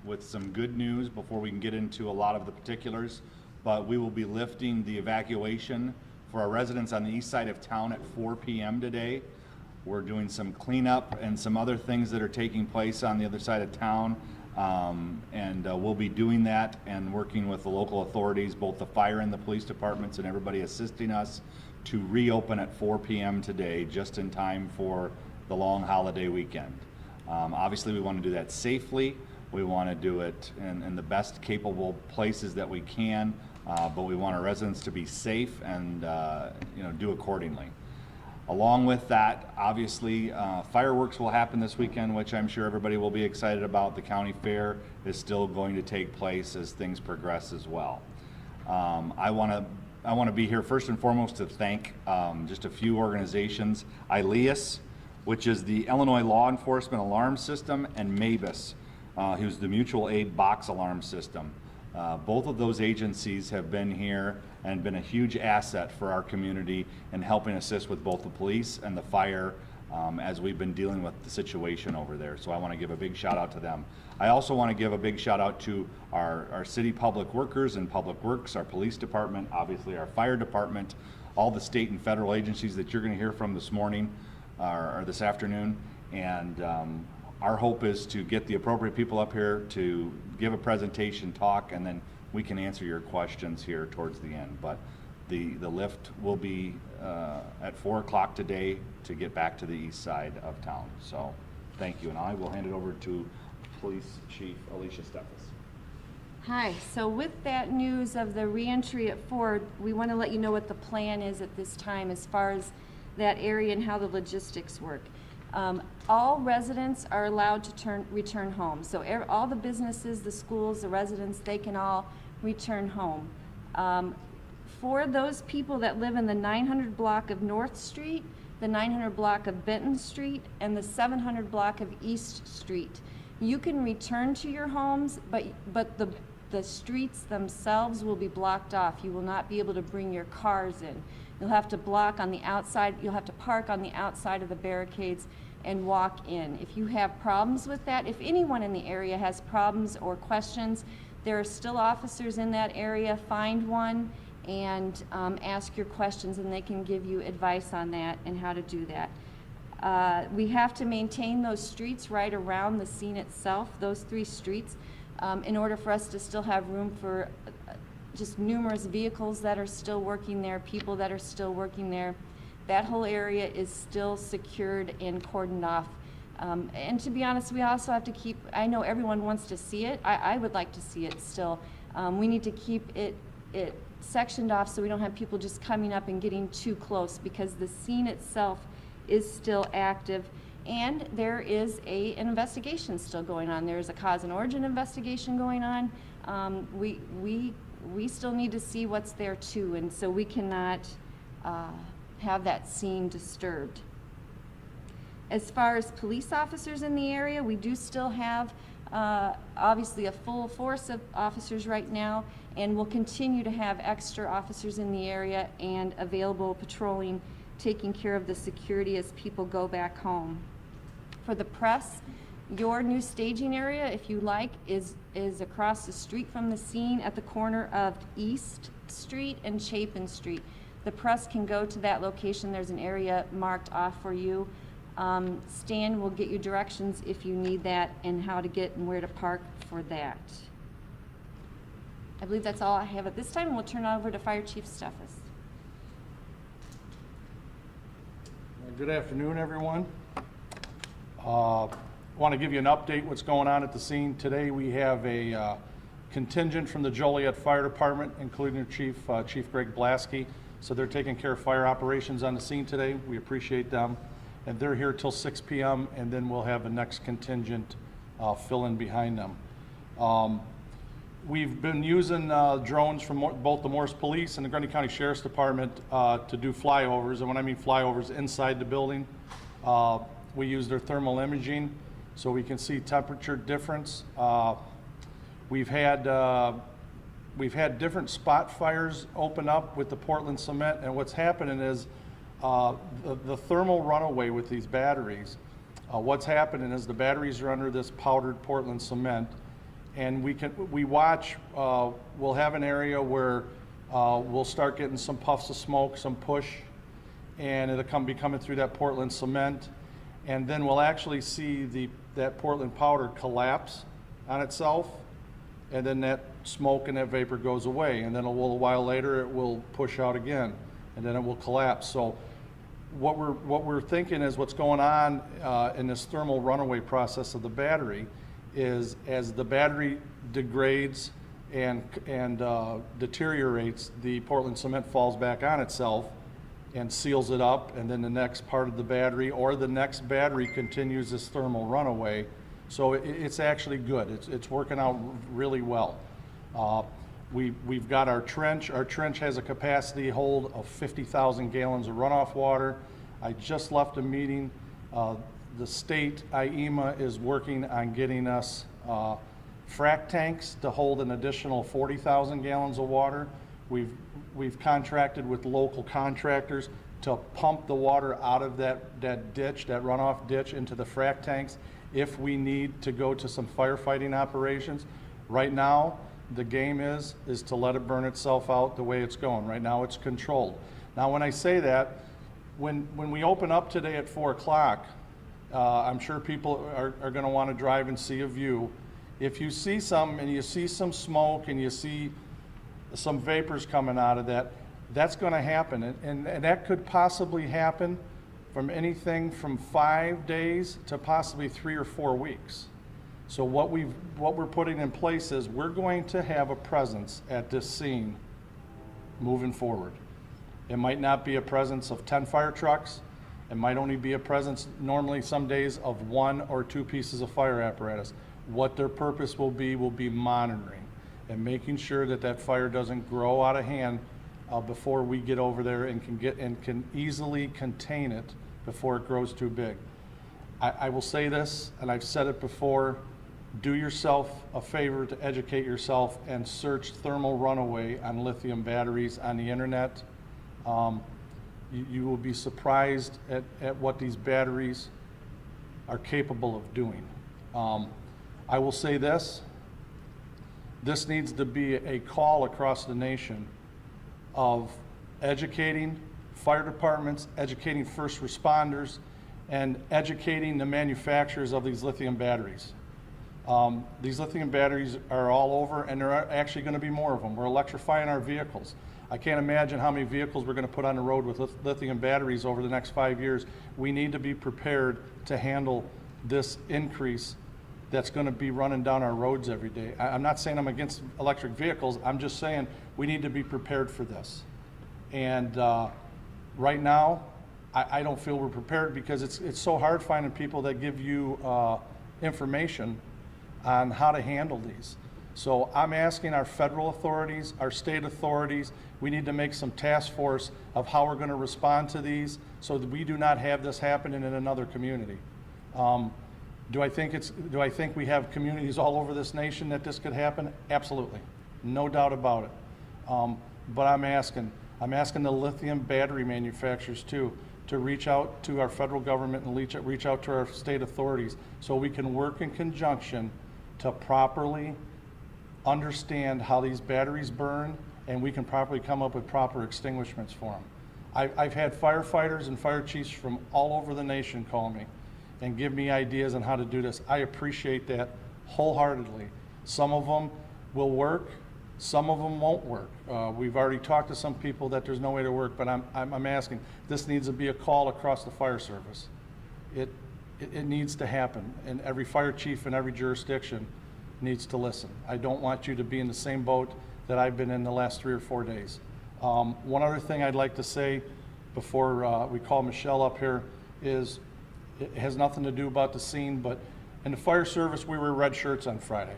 with some good news before we can get into a lot of the particulars, but we will be lifting the evacuation for our residents on the east side of town at 4 p.m. today. We're doing some cleanup and some other things that are taking place on the other side of town, and we'll be doing that and working with the local authorities, both the fire and the police departments and everybody assisting us to reopen at 4 p.m. today, just in time for the long holiday weekend. Obviously we want to do that safely. We want to do it in the best capable places that we can, but we want our residents to be safe and do accordingly. Along with that, obviously, fireworks will happen this weekend, which I'm sure everybody will be excited about. The county fair is still going to take place as things progress as well. I want to be here first and foremost to thank just a few organizations: ILEAS, which is the Illinois Law Enforcement Alarm System, and MABUS, who's the Mutual Aid Box Alarm System. Both of those agencies have been here and been a huge asset for our community in helping assist with both the police and the fire as we've been dealing with the situation over there. So I want to give a big shout out to them. I also want to give a big shout out to our city public workers and public works, our police department, obviously our fire department, all the state and federal agencies that you're going to hear from this morning or this afternoon. And our hope is to get the appropriate people up here to give a presentation, talk, and then we can answer your questions here towards the end. But the lift will be at 4 o'clock today to get back to the east side of town. So thank you, and I will hand it over to Police Chief Alicia Steffes. Hi, so with that news of the reentry at Ford, we want to let you know what the plan is at this time as far as that area and how the logistics work. All residents are allowed to return home. So all the businesses, the schools, the residents, they can all return home. For those people that live in the 900 block of North Street, the 900 block of Benton Street, and the 700 block of East Street, you can return to your homes, but the streets themselves will be blocked off. You will not be able to bring your cars in. You'll have to block on the outside, you'll have to park on the outside of the barricades and walk in. If you have problems with that, if anyone in the area has problems or questions, there are still officers in that area. Find one and ask your questions, and they can give you advice on that and how to do that. We have to maintain those streets right around the scene itself, those 3 streets, in order for us to still have room for just numerous vehicles that are still working there, people that are still working there. That whole area is still secured and cordoned off. And to be honest, we also have to keep, I know everyone wants to see it. I would like to see it still. We need to keep it sectioned off so we don't have people just coming up and getting too close, because the scene itself is still active. And there is an investigation still going on. There is a cause and origin investigation going on. We still need to see what's there too, and so we cannot have that scene disturbed. As far as police officers in the area, we do still have obviously a full force of officers right now, and we'll continue to have extra officers in the area and available patrolling, taking care of the security as people go back home. For the press, your new staging area, if you like, is across the street from the scene at the corner of East Street and Chapin Street. The press can go to that location. There's an area marked off for you. Stan will get you directions if you need that and how to get and where to park for that. I believe that's all I have at this time, and we'll turn it over to Fire Chief Steffes. Good afternoon, everyone. I want to give you an update what's going on at the scene. Today we have a contingent from the Joliet Fire Department, including their Chief Greg Blasky. So they're taking care of fire operations on the scene today. We appreciate them. And they're here till 6 p.m. and then we'll have the next contingent fill in behind them. We've been using drones from both the Morris Police and the Grundy County Sheriff's Department to do flyovers. And when I mean flyovers, inside the building. We use their thermal imaging so we can see temperature difference. We've had different spot fires open up with the Portland cement, and what's happening is the thermal runaway with these batteries What's happening is the batteries are under this powdered Portland cement, and we watch, we'll have an area where we'll start getting some puffs of smoke, some push, and it'll be coming through that Portland cement, and then we'll actually see that Portland powder collapse on itself, and then that smoke and that vapor goes away, and then a little while later it will push out again, and then it will collapse. So what we're thinking is what's going on in this thermal runaway process of the battery is as the battery degrades and deteriorates, the Portland cement falls back on itself and seals it up, and then the next part of the battery or the next battery continues this thermal runaway. So it's actually good. It's working out really well. We've got our trench. Our trench has a capacity hold of 50,000 gallons of runoff water. I just left a meeting. The state, IEMA, is working on getting us frac tanks to hold an additional 40,000 gallons of water. We've contracted with local contractors to pump the water out of that ditch, that runoff ditch, into the frac tanks if we need to go to some firefighting operations. Right now, the game is to let it burn itself out the way it's going. Right now, it's controlled. Now, when I say that, when we open up today at 4 o'clock, I'm sure people are going to want to drive and see a view. If you see some, and you see some smoke, and you see some vapors coming out of that, that's going to happen. And that could possibly happen from anything from 5 days to possibly 3 or 4 weeks. So what we're putting in place is we're going to have a presence at this scene moving forward. It might not be a presence of 10 fire trucks. It might only be a presence normally some days of 1 or 2 pieces of fire apparatus. What their purpose will be monitoring and making sure that that fire doesn't grow out of hand before we get over there and can easily contain it before it grows too big. I will say this, and I've said it before, do yourself a favor to educate yourself and search thermal runaway on lithium batteries on the internet. You will be surprised at what these batteries are capable of doing. I will say this needs to be a call across the nation of educating fire departments, educating first responders, and educating the manufacturers of these lithium batteries. These lithium batteries are all over, and there are actually going to be more of them. We're electrifying our vehicles. I can't imagine how many vehicles we're going to put on the road with lithium batteries over the next 5 years. We need to be prepared to handle this increase that's going to be running down our roads every day. I'm not saying I'm against electric vehicles. I'm just saying we need to be prepared for this. And right now, I don't feel we're prepared because it's so hard finding people that give you information on how to handle these. So I'm asking our federal authorities, our state authorities, we need to make some task force of how we're going to respond to these so that we do not have this happening in another community. Do I think we have communities all over this nation that this could happen? Absolutely, no doubt about it. But I'm asking the lithium battery manufacturers too to reach out to our federal government and reach out to our state authorities so we can work in conjunction to properly understand how these batteries burn, and we can properly come up with proper extinguishments for them. I've had firefighters and fire chiefs from all over the nation call me and give me ideas on how to do this. I appreciate that wholeheartedly. Some of them will work, some of them won't work. We've already talked to some people that there's no way to work, but I'm asking, this needs to be a call across the fire service. It needs to happen, and every fire chief in every jurisdiction needs to listen. I don't want you to be in the same boat that I've been in the last 3 or 4 days. One other thing I'd like to say before we call Michelle up here is, it has nothing to do about the scene, but in the fire service, we wear red shirts on Friday.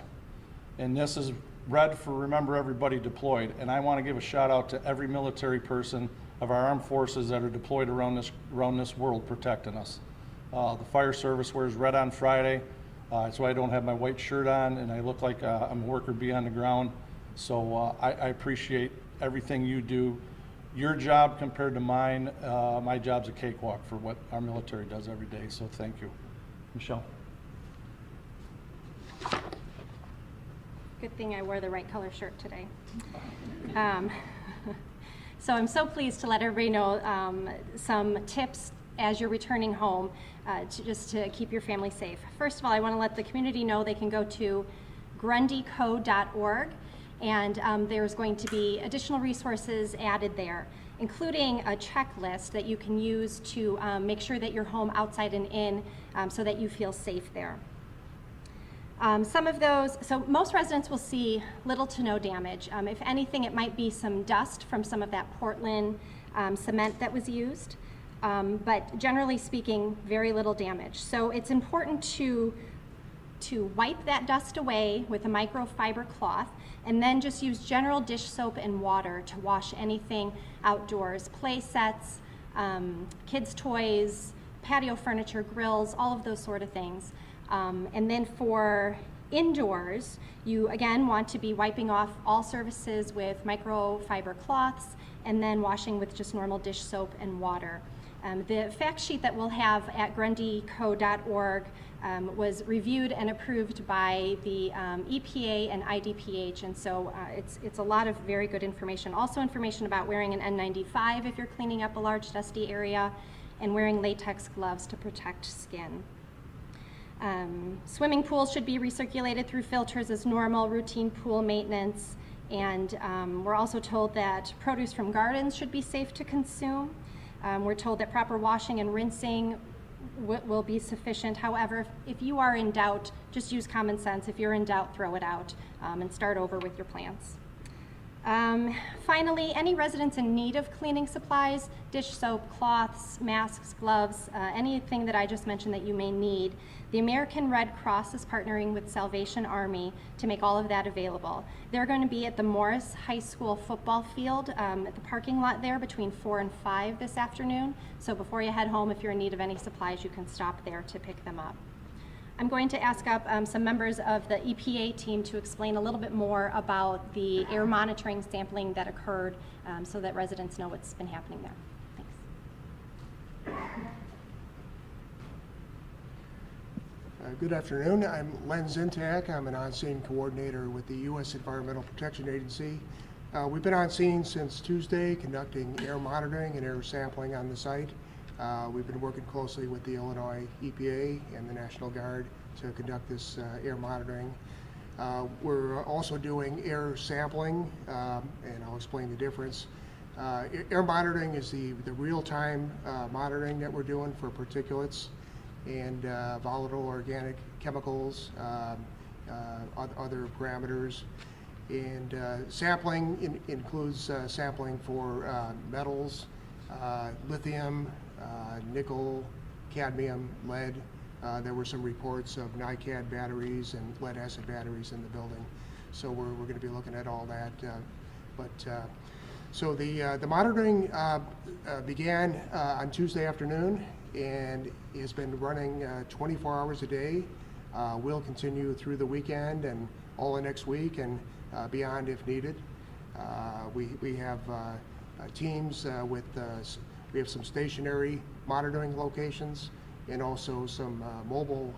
And this is red for Remember Everybody Deployed. And I want to give a shout out to every military person of our armed forces that are deployed around this world protecting us. The fire service wears red on Friday. That's why I don't have my white shirt on, and I look like I'm a worker bee on the ground. So I appreciate everything you do. Your job compared to mine, my job's a cakewalk for what our military does every day, so thank you. Michelle? Good thing I wore the right color shirt today. Um, So I'm so pleased to let everybody know some tips as you're returning home just to keep your family safe. First of all, I want to let the community know they can go to grundyco.org, and there's going to be additional resources added there, including a checklist that you can use to make sure that you're home outside and in so that you feel safe there. Some of those, so most residents will see little to no damage. If anything, it might be some dust from some of that Portland cement that was used, but generally speaking, very little damage. So it's important to wipe that dust away with a microfiber cloth, and then just use general dish soap and water to wash anything outdoors, play sets, kids' toys, patio furniture, grills, all of those sort of things. And then for indoors, you again want to be wiping off all surfaces with microfiber cloths and then washing with just normal dish soap and water. The fact sheet that we'll have at grundyco.org was reviewed and approved by the EPA and IDPH, and so it's a lot of very good information. Also information about wearing an N95 if you're cleaning up a large dusty area, and wearing latex gloves to protect skin. Swimming pools should be recirculated through filters as normal routine pool maintenance, and we're also told that produce from gardens should be safe to consume. We're told that proper washing and rinsing will be sufficient. However, if you are in doubt, just use common sense. If you're in doubt, throw it out and start over with your plants. Finally, any residents in need of cleaning supplies, dish soap, cloths, masks, gloves, anything that I just mentioned that you may need, the American Red Cross is partnering with Salvation Army to make all of that available. They're going to be at the Morris High School football field at the parking lot there between 4 and 5 this afternoon. So before you head home, if you're in need of any supplies, you can stop there to pick them up. I'm going to ask up some members of the EPA team to explain a little bit more about the air monitoring sampling that occurred so that residents know what's been happening there. Thanks. Good afternoon. I'm Len Zintak. I'm an on-scene coordinator with the U.S. Environmental Protection Agency. We've been on scene since Tuesday conducting air monitoring and air sampling on the site. We've been working closely with the Illinois EPA and the National Guard to conduct this air monitoring. We're also doing air sampling, and I'll explain the difference. Air monitoring is the real-time monitoring that we're doing for particulates and volatile organic chemicals, other parameters. And sampling includes sampling for metals, lithium, nickel, cadmium, lead. There were some reports of NiCad batteries and lead acid batteries in the building. So we're going to be looking at all that. So the monitoring began on Tuesday afternoon and has been running 24 hours a day. Will continue through the weekend and all of next week and beyond if needed. We have teams we have some stationary monitoring locations and also some mobile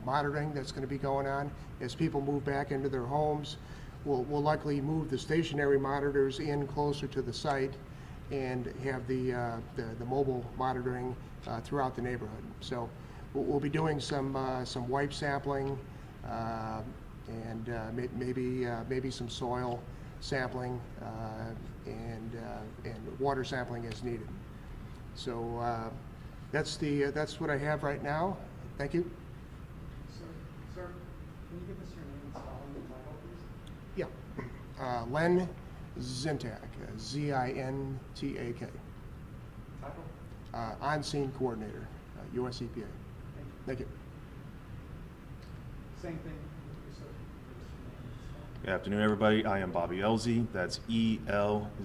monitoring that's going to be going on. As people move back into their homes, we'll likely move the stationary monitors in closer to the site and have the mobile monitoring throughout the neighborhood. So we'll be doing some wipe sampling and maybe some soil sampling and water sampling as needed. So that's what I have right now. Thank you. Sir, can you give us your name and spelling and title, please? Yeah, Len Zintak, Z-I-N-T-A-K. Title? On-scene coordinator, US EPA. Thank you. Same thing. Good afternoon, everybody. I am Bobby Elzie. That's E-L-Z-I-E.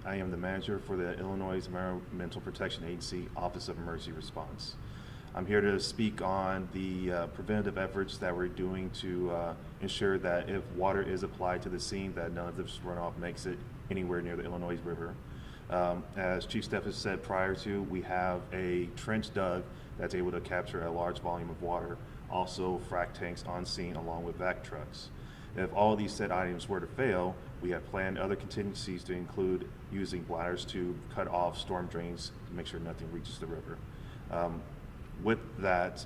I am the manager for the Illinois Environmental Protection Agency Office of Emergency Response. I'm here to speak on the preventative efforts that we're doing to ensure that if water is applied to the scene, that none of this runoff makes it anywhere near the Illinois River. As Chief Steffes said prior to, we have a trench dug that's able to capture a large volume of water. Also, frac tanks on scene along with vac trucks. If all of these said items were to fail, we have planned other contingencies to include using bladders to cut off storm drains to make sure nothing reaches the river. With that,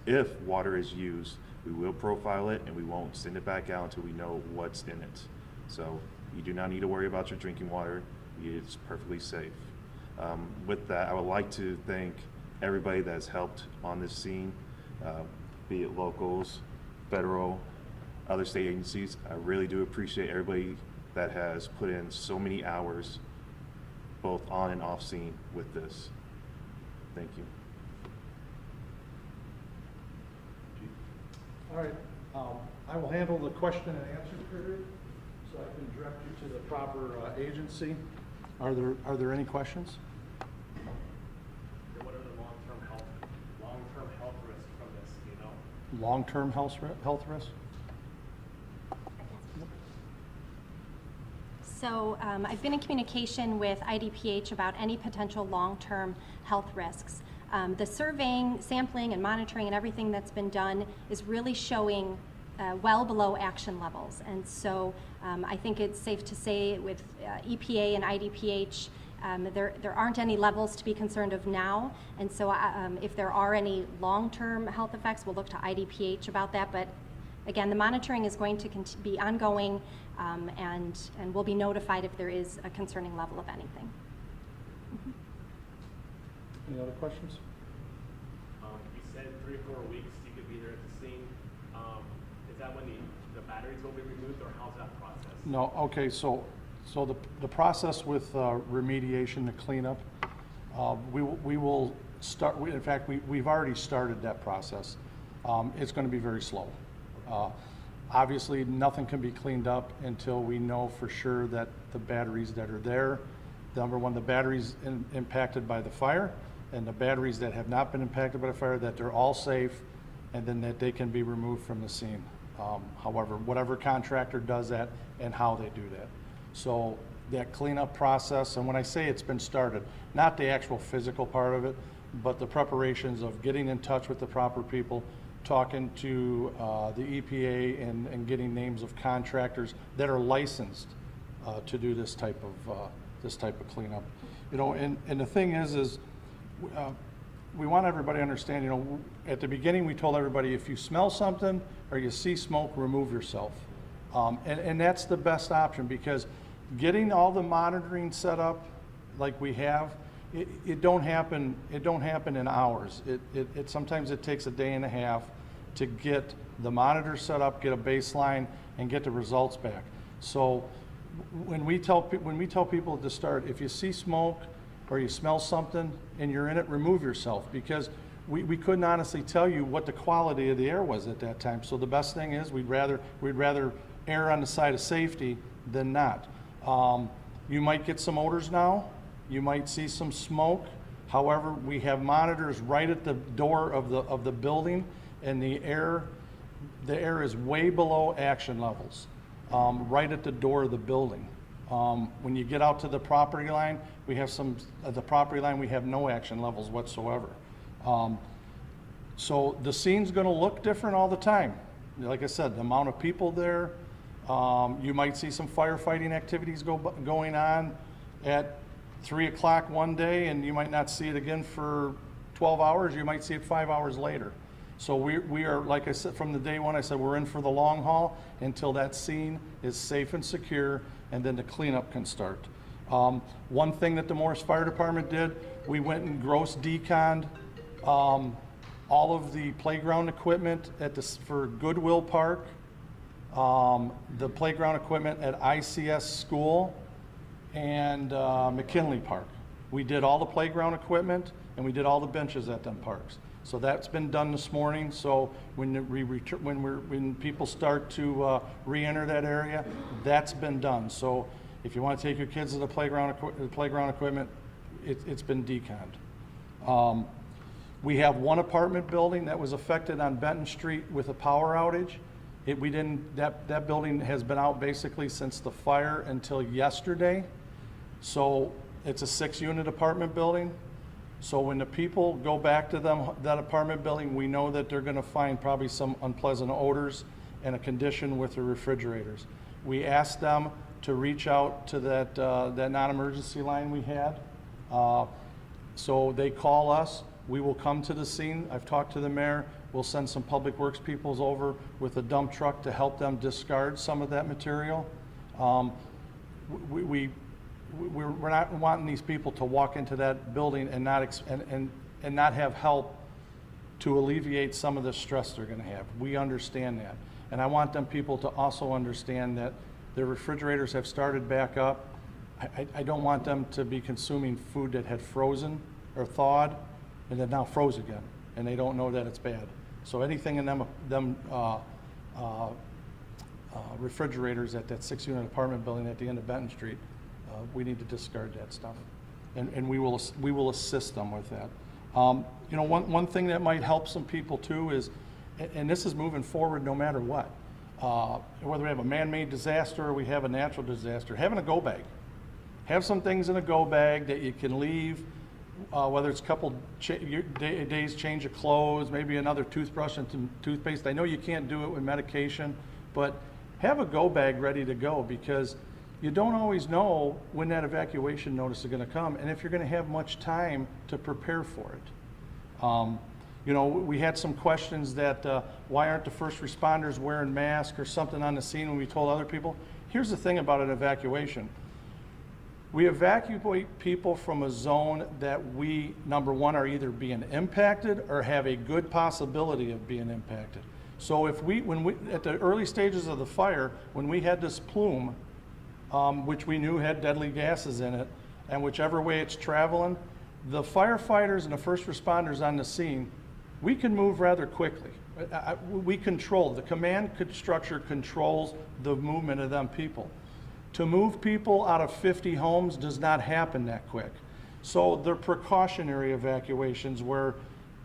if water is used, we will profile it and we won't send it back out until we know what's in it. So you do not need to worry about your drinking water. It's perfectly safe. With that, I would like to thank everybody that has helped on this scene, be it locals, federal, other state agencies. I really do appreciate everybody that has put in so many hours, both on and off scene with this. Thank you. All right, I will handle the question and answer period, so I can direct you to the proper agency. Are there any questions? What are the long-term health risks from this, do you know? Long-term health risks? So I've been in communication with IDPH about any potential long-term health risks. The surveying, sampling, and monitoring and everything that's been done is really showing well below action levels. And so I think it's safe to say with EPA and IDPH, there aren't any levels to be concerned of now. And so if there are any long-term health effects, we'll look to IDPH about that. But again, the monitoring is going to be ongoing, and we'll be notified if there is a concerning level of anything. Any other questions? You said 3 or 4 weeks you could be there at the scene. Is that when the batteries will be removed, or how's that process? No, okay, so the process with remediation, the cleanup, we will start, in fact, we've already started that process. It's going to be very slow. Obviously, nothing can be cleaned up until we know for sure that the batteries that are there, number one, the batteries impacted by the fire, and the batteries that have not been impacted by the fire, that they're all safe, and then that they can be removed from the scene. However, whatever contractor does that and how they do that. So that cleanup process, and when I say it's been started, not the actual physical part of it, but the preparations of getting in touch with the proper people, talking to the EPA and getting names of contractors that are licensed to do this type of cleanup. You know, and the thing is we want everybody to understand, you know, at the beginning we told everybody, if you smell something or you see smoke, remove yourself. And that's the best option, because getting all the monitoring set up like we have, it don't happen in hours. Sometimes it takes a day and a half to get the monitor set up, get a baseline, and get the results back. So when we tell people to start, if you see smoke or you smell something and you're in it, remove yourself, because we couldn't honestly tell you what the quality of the air was at that time. So the best thing is we'd rather err on the side of safety than not. You might get some odors now. You might see some smoke. However, we have monitors right at the door of the building, and the air is way below action levels, right at the door of the building. When you get out to the property line, we have the property line, we have no action levels whatsoever. So the scene's going to look different all the time. Like I said, the amount of people there, you might see some firefighting activities going on at 3 o'clock one day, and you might not see it again for 12 hours. You might see it 5 hours later. So we are, like I said, from the day one, I said we're in for the long haul until that scene is safe and secure, and then the cleanup can start. One thing that the Morris Fire Department did, we went and gross deconned all of the playground equipment for Goodwill Park, the playground equipment at ICS School, and McKinley Park. We did all the playground equipment, and we did all the benches at them parks. So that's been done this morning. So when people start to re-enter that area, that's been done. So if you want to take your kids to the playground equipment, it's been deconned. We have one apartment building that was affected on Benton Street with a power outage. That building has been out basically since the fire until yesterday. So it's a 6-unit apartment building. So when the people go back to that apartment building, we know that they're gonna find probably some unpleasant odors and a condition with the refrigerators. We asked them to reach out to that non-emergency line we had. So they call us, we will come to the scene. I've talked to the mayor. We'll send some public works peoples over with a dump truck to help them discard some of that material. We're not wanting these people to walk into that building and not have help to alleviate some of the stress they're gonna have. We understand that. And I want them people to also understand that their refrigerators have started back up. I don't want them to be consuming food that had frozen or thawed and then now froze again, and they don't know that it's bad. So anything in them refrigerators at that 6-unit apartment building at the end of Benton Street, we need to discard that stuff. And we will assist them with that. You know, one thing that might help some people too is, and this is moving forward no matter what, whether we have a man-made disaster or we have a natural disaster, having a go bag. Have some things in a go bag that you can leave, whether it's a couple days change of clothes, maybe another toothbrush and some toothpaste. I know you can't do it with medication, but have a go bag ready to go, because you don't always know when that evacuation notice is going to come and if you're going to have much time to prepare for it. You know, we had some questions that why aren't the first responders wearing masks or something on the scene when we told other people. Here's the thing about an evacuation. We evacuate people from a zone that we, number one, are either being impacted or have a good possibility of being impacted. So if at the early stages of the fire, when we had this plume, which we knew had deadly gases in it, and whichever way it's traveling, the firefighters and the first responders on the scene, we can move rather quickly. We control, the command structure controls the movement of them people. To move people out of 50 homes does not happen that quick. So they're precautionary evacuations where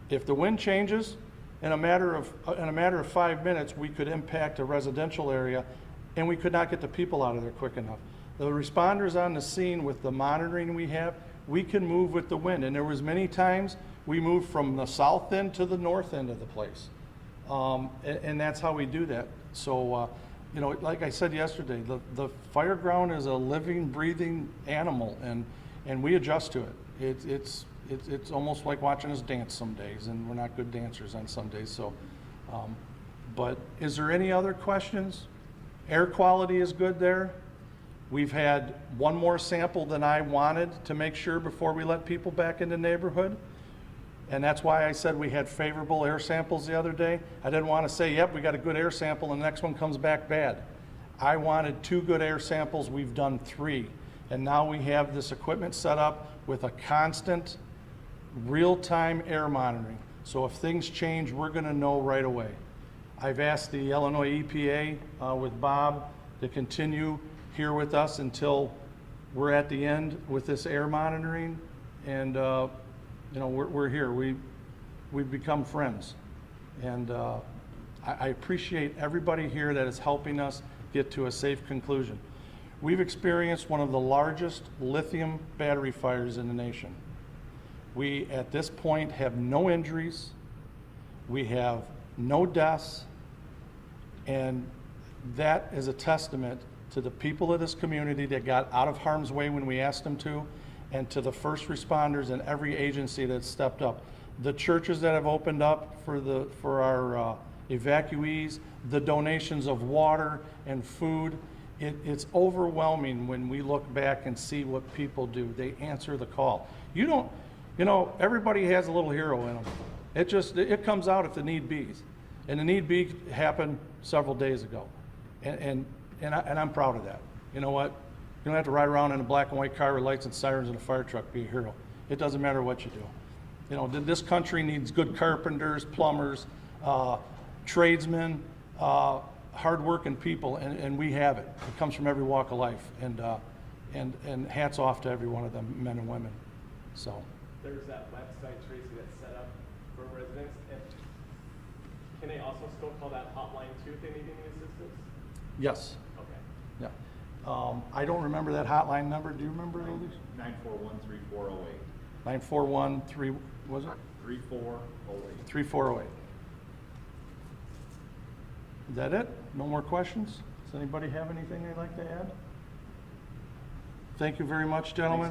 if the wind changes, in a matter of 5 minutes, we could impact a residential area and we could not get the people out of there quick enough. The responders on the scene with the monitoring we have, we can move with the wind. And there was many times we moved from the south end to the north end of the place. And that's how we do that. So, you know, like I said yesterday, the fire ground is a living, breathing animal, and we adjust to it. It's almost like watching us dance some days, and we're not good dancers on some days. So, but is there any other questions? Air quality is good there. We've had one more sample than I wanted to make sure before we let people back in the neighborhood. And that's why I said we had favorable air samples the other day. I didn't want to say, yep, we got a good air sample and the next one comes back bad. I wanted 2 good air samples, we've done 3. And now we have this equipment set up with a constant real-time air monitoring. So if things change, we're gonna know right away. I've asked the Illinois EPA with Bob to continue here with us until we're at the end with this air monitoring. And you know, we're here. We've become friends. And I appreciate everybody here that is helping us get to a safe conclusion. We've experienced one of the largest lithium battery fires in the nation. We, at this point, have no injuries. We have no deaths. And that is a testament to the people of this community that got out of harm's way when we asked them to, and to the first responders and every agency that stepped up. The churches that have opened up for our evacuees, the donations of water and food. It's overwhelming when we look back and see what people do. They answer the call. You know, everybody has a little hero in them. It comes out if the need be. And the need be happened several days ago. And I'm proud of that. You know what? You don't have to ride around in a black and white car with lights and sirens and a fire truck, be a hero. It doesn't matter what you do. You know, this country needs good carpenters, plumbers, tradesmen, hard-working people, and we have it. It comes from every walk of life, and hats off to every one of them, men and women. So. There's that website, Tracy, that's set up for residents. And can they also still call that hotline too if they need any assistance? Yes. Okay. Yeah. I don't remember that hotline number. Do you remember it, Elise? 941-3408. 941-3, was it? 3408. 3408. Is that it? No more questions? Does anybody have anything they'd like to add? Thank you very much, gentlemen.